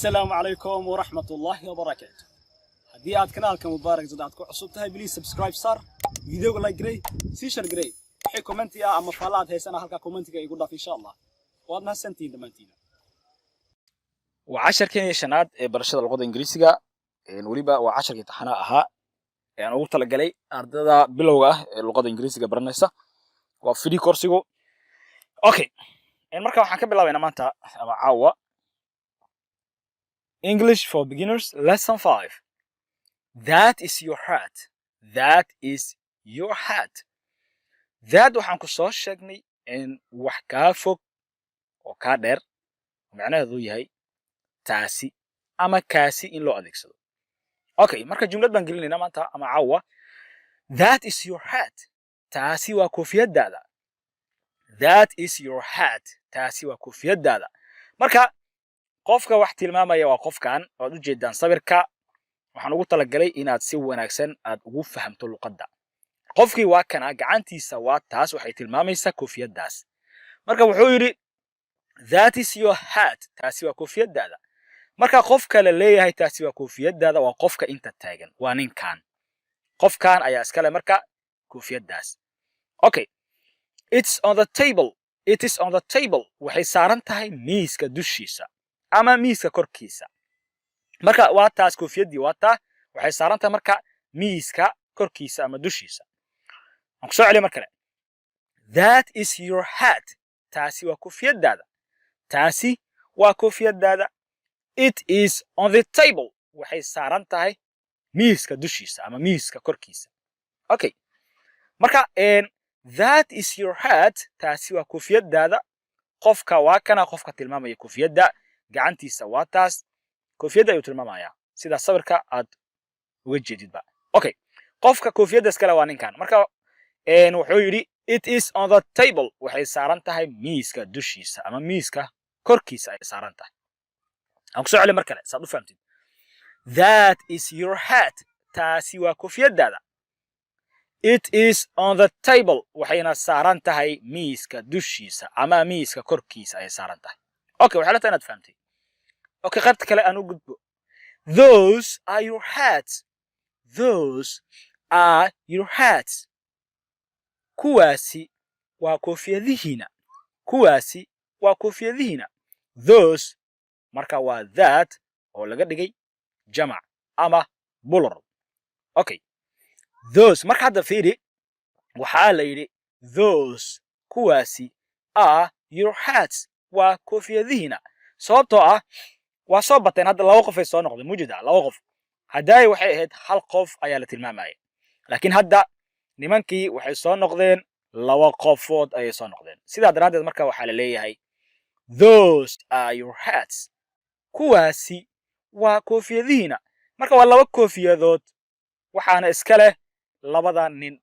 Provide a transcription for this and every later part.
السلام عليكم ورحمة الله وبركاته. هدي aad kanaalka mubaarak zadaad ku cusub tahay please subscribe sar video like gray si share gray wixii comment ah ama faalaad heesana halka commentiga igu dhaaf insha Allah waad mahadsantiin dhamaantiin waa casharkeenii shanaad ee barashada luqadda Ingiriisiga waliba waa casharkii taxana ahaa ee aan ugu talagalay ardayda bilowga ah ee luqadda Ingiriisiga baranaysa waa free course-igu okay marka waxaan ka bilaabaynaa maanta ama caawa English for beginners lesson 5. That is your hat. That is your hat. That waxaan ku soo sheegnay in wax ka fog oo ka dheer macnaheedu yahay taasi ama kaasi in loo adeegsado. Okay, marka jumlad baan gelinayna maanta ama caawa. That is your hat. Taasi waa koofiyadaada. That is your hat. Taasi waa koofiyadaada. Marka qofka wax tilmaamaya waa qofkan oo u jeedaan sawirka waxaan ugu talagalay inaad si wanaagsan aad ugu fahamto luqadda qofkii waa kana gacantiisa waa taas waxay tilmaamaysaa koofiyadaas marka wuxuu yiri that is your hat taasi waa koofiyadaada marka qofka la leeyahay taasi waa koofiyadaada waa qofka inta taagan waa ninkan qofkan ayaa iska leh marka koofiyadaas okay it's on the table it is on the table waxay saaran tahay miiska dushiisa ama miiska korkiisa marka waa taas koofiyadii waa taa waxay saaran tahay marka miiska korkiisa ama dushiisa aan ku soo celiyo markale that is your hat taasi waa koofiyadaada taasi waa koofiyadaada it is on the table waxay saaran tahay miiska dushiisa ama miiska korkiisa okay marka that is your hat taasi waa koofiyadaada qofka waa kana qofka tilmaamaya koofiyada gacantiisa waa taas koofiyada ayuu tilmaamaya sida sawirka aad uga jeedidba okay qofka koofiyada iskale waa ninkan marka wuxuu yiri it is on the table waxay saaran tahay miiska dushiisa ama miiska korkiisa ay saaran tahay aan ku soo celiyo markale saad u fahamtid that is your hat taasi waa koofiyadaada it is on the table waxayna saaran tahay miiska dushiisa ama miiska korkiisa ay saaran tahay okay waxa la tahay inaad fahamtid okay qaybta kale aan u gudbo those are your hats those are your hats kuwaasi waa koofiyadihiina kuwaasi waa koofiyadihiina those marka waa that oo laga dhigay jamac ama plural okay those marka hadda fiiri waxaa la yidhi those kuwaasi are your hats waa koofiyadihiina sababtoo ah waa soo bateen hadda laba qof ay soo noqdeen mujida laba qof haday waxay ahayd hal qof ayaa la tilmaamay laakiin hadda nimankii waxay soo noqdeen laba qofood ay soo noqdeen sida daraadeed marka waxa la leeyahay those are your hats kuwaasi waa koofiyadihiina marka waa laba koofiyadood waxaana iska leh labada nin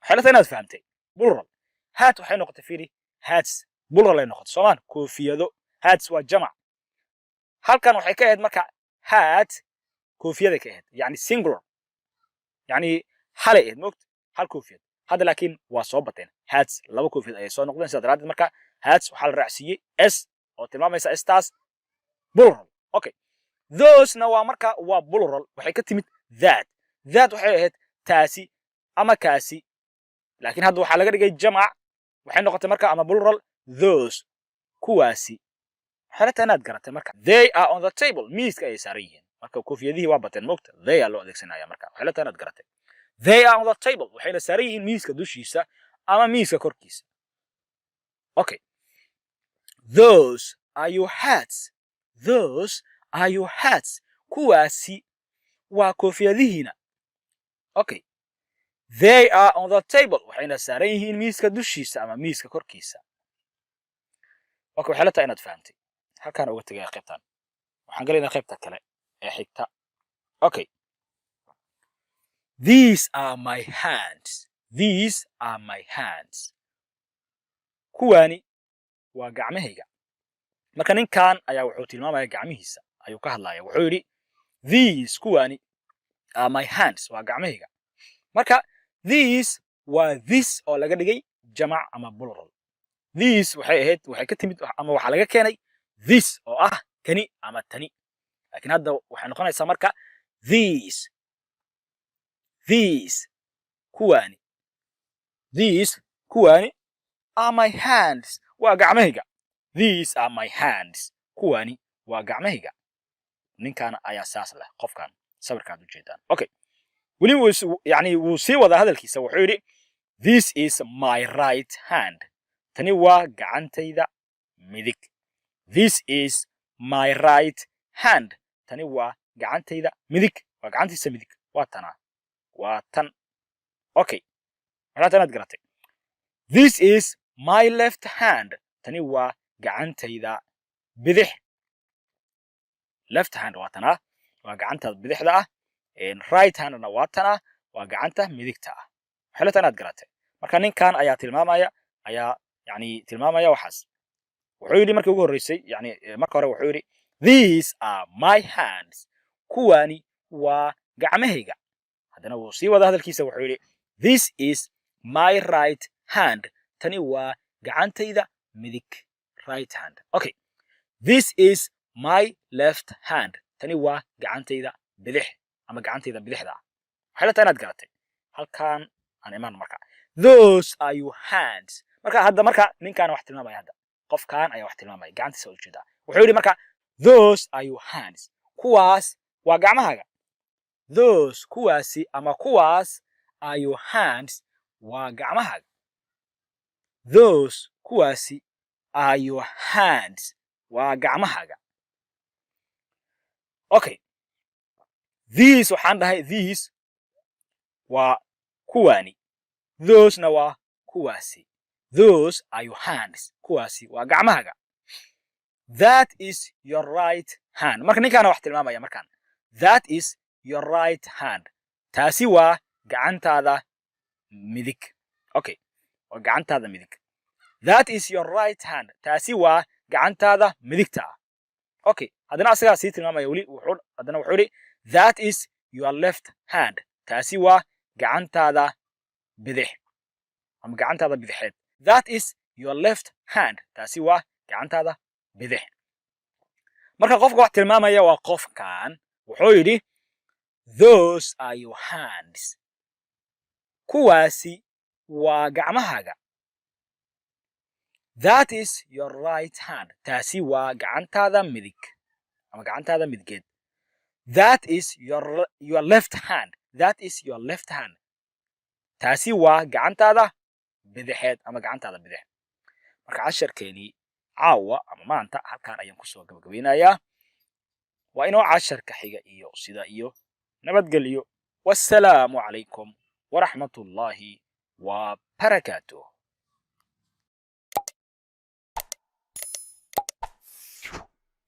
xalata inaad fahamtay plural hat waxay noqotay fiiri hats plural ay noqotay soomaan koofiyado hats waa jamac halkan waxay ka ahayd marka hat koofiyada ka ahayd yani singular yani hal ahayd moogta hal koofiyad hadda laakiin waa soo bateen hats laba koofiyad ay soo noqdeen sida daraadeed marka hats waxa la raacsiiyey s oo tilmaamaysa s-taas plural okay those na waa marka waa plural waxay ka timid that waxay ahayd taasi ama kaasi laakiin hadda waxa laga dhigay jamac waxay noqotay marka ama plural those kuwaasi xalata inaad garatay marka they are on the table miiska ay saaran yihiin marka koofiyadihii waa bateen moogta they loo adeegsanaya marka xalata inaad garatay they are on the table waxayna saaran yihiin miiska dushiisa ama miiska korkiisa okay those are your hats those are your hats kuwaasi waa koofiyadihiina okay they are on the table waxayna saaran yihiin miiska dushiisa ama miiska korkiisa okay waxay la tahay inaad fahamtay halkaan uga tagay qaybtan waxaan galaynaa qaybta kale ee xigta okay these are my hands these are my hands kuwani waa gacmahayga marka ninkan ayaa wuxuu tilmaamaya gacmihiisa ayuu ka hadlaya wuxuu yiri these kuwani are my hands waa gacmahayga marka these waa this oo laga dhigay jamac ama plural these waxay ka timid ama waxa laga keenay this oo ah kani ama tani laakiin hadda waxay noqonaysaa marka these kuwani are my hands waa gacmahayga these are my hands kuwani waa gacmahayga ninkan ayaa saas leh qofkan sawirkaad u jeedaan okay weli wuu sii wada hadalkiisa wuxuu yidhi this is my right hand tani waa gacantayda midig this is my right hand tani waa gacantayda midig waa gacantiisa midig waa tanaa waa tan okay maxaa tanaad garatay this is my left hand tani waa gacantayda bidix left hand waa tanaa waa gacanta bidixda ah right handna waa tanaa waa gacanta midigta ah maxaa tanaad garatay marka ninkan ayaa tilmaamaya waxaas wuxuu yidhi markii ugu horreysay marka hore wuxuu yidhi these are my hands kuwani waa gacmahayga haddana wuu sii wada hadalkiisa wuxuu yidhi this is my right hand tani waa gacantayda midig right hand okay this is my left hand tani waa gacantayda bidix ama gacantayda bidixda ah waxay la inaad garatay halkan aan imaan marka those are your hands marka ninkan wax tilmaamaya hadda qofkan ayaa wax tilmaamaya gacantiisa u jeeda wuxuu yidhi marka those are your hands kuwaas waa gacmahaaga those kuwaasi ama kuwaas are your hands waa gacmahaaga those kuwaasi are your hands waa gacmahaaga okay these waxaan dhahay these waa kuwani thosena waa kuwaasi those are your hands kuwaasi waa gacmahaaga that is your right hand marka ninkaana wax tilmaamaya markaan that is your right hand taasi waa gacantaada midig okay waa gacantaada midig that is your right hand taasi waa gacantaada midigta ah okay haddana asagaa sii tilmaamaya weli haddana wuxuu yidhi that is your left hand taasi waa gacantaada bidix ama gacantaada bidixeed that is your left hand taasi waa gacantaada bidix marka qofka wax tilmaamaya waa qofkan wuxuu yidhi those are your hands kuwaasi waa gacmahaaga that is your right hand taasi waa gacantaada midig ama gacantaada midgeed that is your left hand that is your left hand taasi waa gacantaada bidixeed ama gacantaada bidix marka casharkeeni caawa ama maanta halkaan ayaan kusoo gabagabeynayaa waa inoo casharka xiga iyo sida iyo nabadgelyo wassalaamu calaykum waraxmatullaahi wa barakaatuh